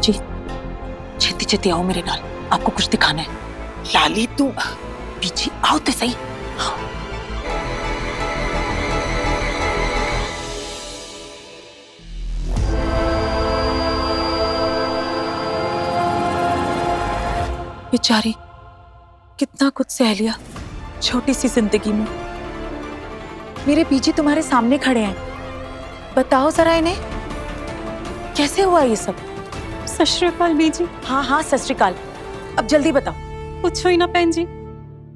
बीजी, छेती छेती आओ मेरे नाल, आपको कुछ दिखाना है। लाली तू बीजी आओ तो सही। बेचारी कितना कुछ सह लिया छोटी सी जिंदगी में। मेरे बीजी तुम्हारे सामने खड़े हैं, बताओ जरा इन्हें कैसे हुआ ये सब। सत श्री अकाल बीजी। हाँ हाँ सत श्री अकाल, अब जल्दी बताओ। पुछो ही ना भैन जी,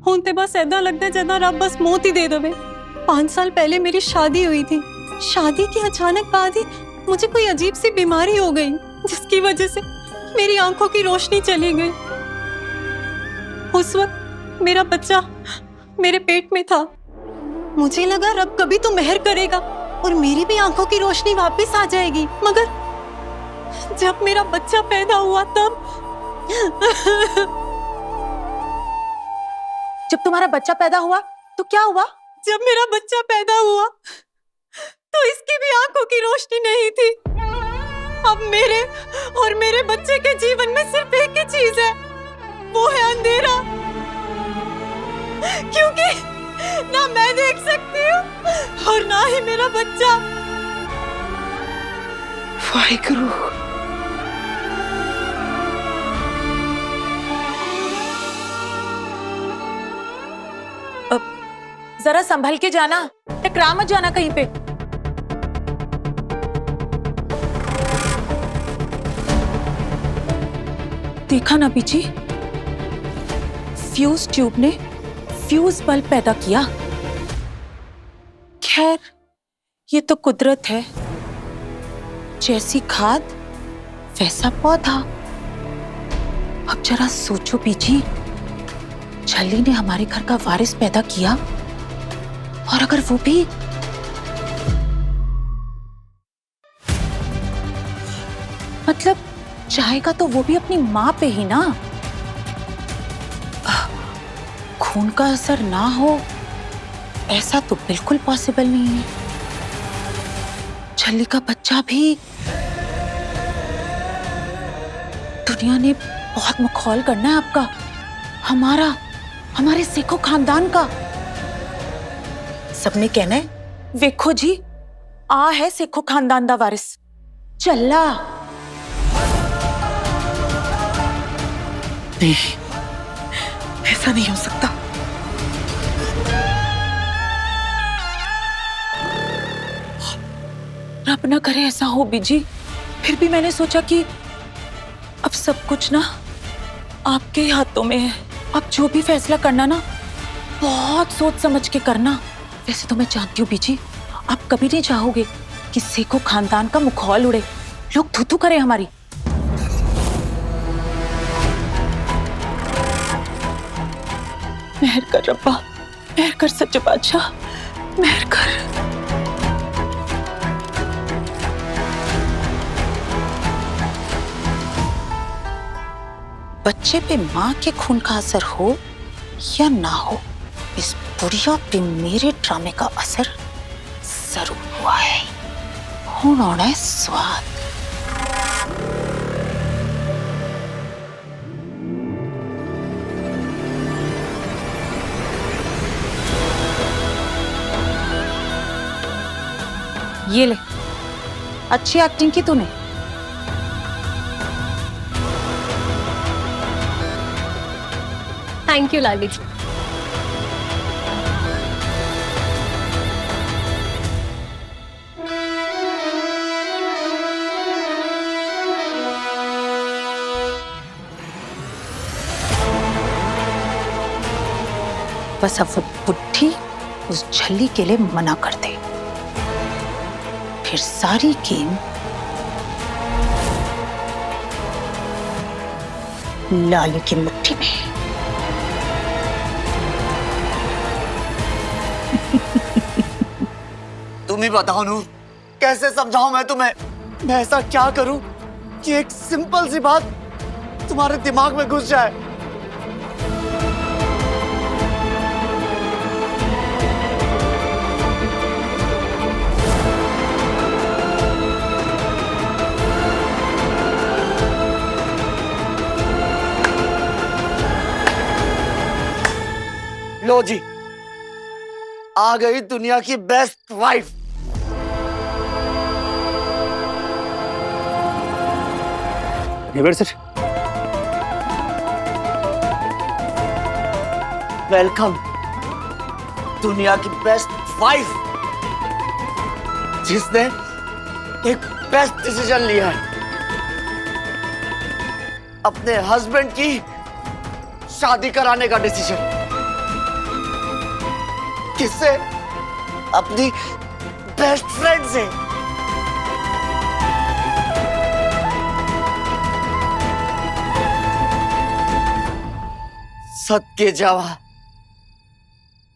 हुण ते बस ऐदा लगदा जदा रब बस मौत ही दे देवे। 5 साल पहले मेरी शादी हुई थी। शादी के अचानक बाद ही मुझे कोई अजीब सी बीमारी हो गई, जिसकी वजह से मेरी आंखों की रोशनी चली गई। उस वक्त मेरा बच्चा मेरे पेट में था। मुझे लगा रब कभी तो मेहर करेगा और मेरी भी आंखों की रोशनी वापस आ जाएगी, मगर जब मेरा बच्चा पैदा हुआ तब जब तुम्हारा बच्चा पैदा हुआ तो क्या हुआ? जब मेरा बच्चा पैदा हुआ तो इसकी भी आंखों की रोशनी नहीं थी। अब मेरे और मेरे बच्चे के जीवन में सिर्फ एक ही चीज है, वो है अंधेरा। क्योंकि ना मैं देख सकती हूँ और ना ही मेरा बच्चा। वाहिगुरु। अब जरा संभल के जाना, टकरा मत जाना कहीं पे। देखा ना बीजी, फ्यूज ट्यूब ने फ्यूज बल्ब पैदा किया। खैर ये तो कुदरत है, जैसी खाद वैसा पौधा। अब जरा सोचो बीजी, छली ने हमारे घर का वारिस पैदा किया और अगर वो भी मतलब चाहेगा तो वो भी अपनी मां पे ही ना। खून का असर ना हो ऐसा तो बिल्कुल पॉसिबल नहीं है। छली का बच्चा भी दुनिया ने बहुत मखौल करना है आपका, हमारा, हमारे सिखों खानदान का। सबने कहना है वेखो जी आ है सिखों खानदान दा वारिस चला। नहीं, ऐसा नहीं हो सकता। रब ना करे ऐसा हो बीजी। फिर भी मैंने सोचा कि अब सब कुछ ना आपके ही हाथों में है। अब जो भी फैसला करना ना बहुत सोच समझ के करना। वैसे तो मैं जानती हूँ बीजी, आप कभी नहीं चाहोगे कि सिखों खानदान का मुखौल उड़े, लोग थू थू करें हमारी। मेहर कर रब्बा, मेहर कर सच्चे बादशाह, मेहर कर। बच्चे पे माँ के खून का असर हो या ना हो, इस बुढ़िया पे मेरे ड्रामे का असर जरूर हुआ है। होना है स्वाद। ये ले, अच्छी एक्टिंग की तूने। थैंक यू लाली जी। बस अब वो बुढ़ी उस झल्ली के लिए मना कर दे, फिर सारी गेम लाली की मुट्ठी में। तुम ही बताओ नूर, कैसे समझाऊं मैं तुम्हें? मैं ऐसा क्या करूं कि एक सिंपल सी बात तुम्हारे दिमाग में घुस जाए? लो जी, आ गई दुनिया की बेस्ट वाइफ। निवेर सर, वेलकम दुनिया की बेस्ट वाइफ, जिसने एक बेस्ट डिसीजन लिया है, अपने हस्बैंड की शादी कराने का डिसीजन। किससे? अपनी बेस्ट फ्रेंड से। सत्य जावा,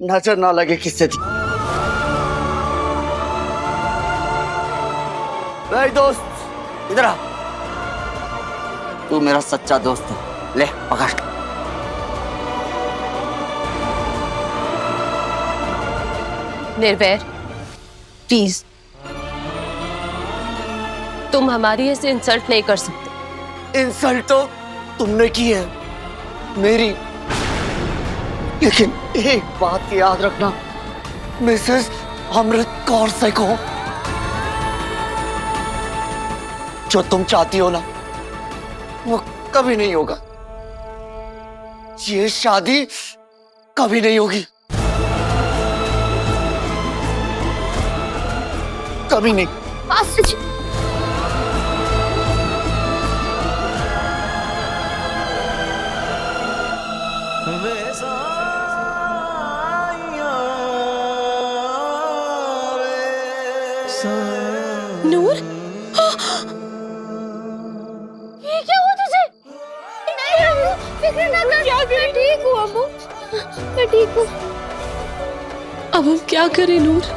नजर ना लगे किससे थी। भाई दोस्त इधर आ, तू मेरा सच्चा दोस्त है, ले पकड़। निर्वैर, प्लीज, तुम हमारी ऐसे इंसल्ट नहीं कर सकते। इंसल्ट तो तुमने की है मेरी, लेकिन एक बात याद रखना, मिसेस अमृत कौर से को जो तुम चाहती हो ना, वो कभी नहीं होगा। ये शादी कभी नहीं होगी, कभी नहीं। नूर, ये क्या हुआ तुझे? नहीं अम्मू, फिक्र ना कर, मैं ठीक हूँ अम्मू, मैं ठीक हूँ। अब हम क्या करें नूर?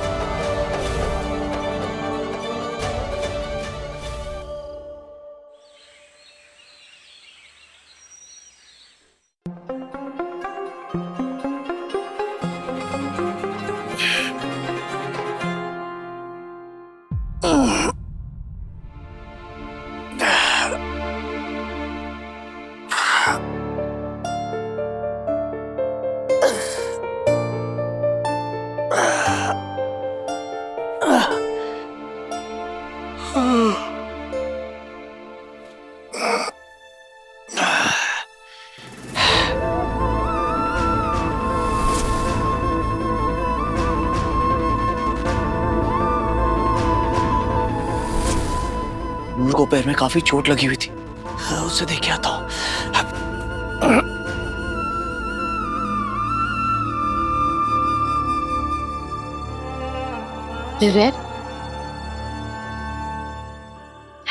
नूर को पैर में काफी चोट लगी हुई थी, उसे देख के आता हूं। निर्वैर,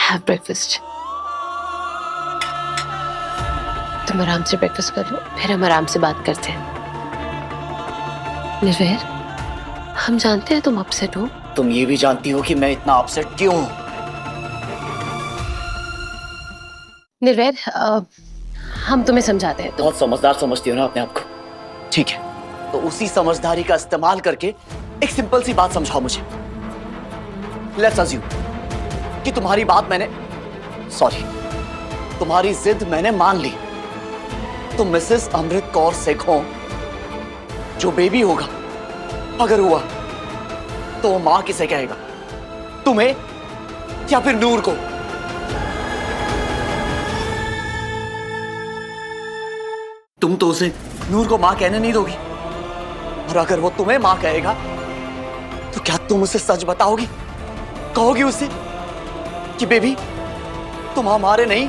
हैव ब्रेकफास्ट। तुम आराम से ब्रेकफास्ट कर लो, फिर हम आराम से बात करते हैं। निर्वैर, हम जानते हैं तुम अपसेट हो। तुम ये भी जानती हो कि मैं इतना अपसेट क्यों हूं। निर्वैर, हम तुम्हें समझाते हैं। बहुत समझदार समझती हो ना अपने आप को, ठीक है, तो उसी समझदारी का इस्तेमाल करके एक सिंपल सी बात समझाओ मुझे। लेट्स अज्यूम कि तुम्हारी बात मैंने, सॉरी, तुम्हारी जिद मैंने मान ली, तो मिसेस अमृत कौर सेखों जो बेबी होगा, अगर हुआ तो वो मां किसे कहेगा, तुम्हें या फिर नूर को? तुम तो उसे नूर को मां कहने नहीं दोगी, और अगर वो तुम्हें मां कहेगा तो क्या तुम उसे सच बताओगी? कहोगी उसे कि बेबी तुम हमारे नहीं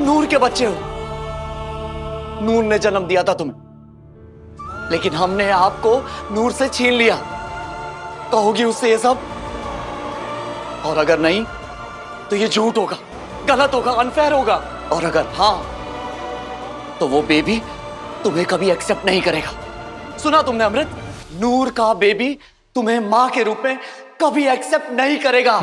नूर के बच्चे हो, नूर ने जन्म दिया था तुम्हें, लेकिन हमने आपको नूर से छीन लिया। कहोगी उससे ये सब? और अगर नहीं तो ये झूठ होगा, गलत होगा, अनफेयर होगा। और अगर हां तो वो बेबी तुम्हें कभी एक्सेप्ट नहीं करेगा। सुना तुमने अमृत? नूर का बेबी तुम्हें मां के रूप में कभी एक्सेप्ट नहीं करेगा।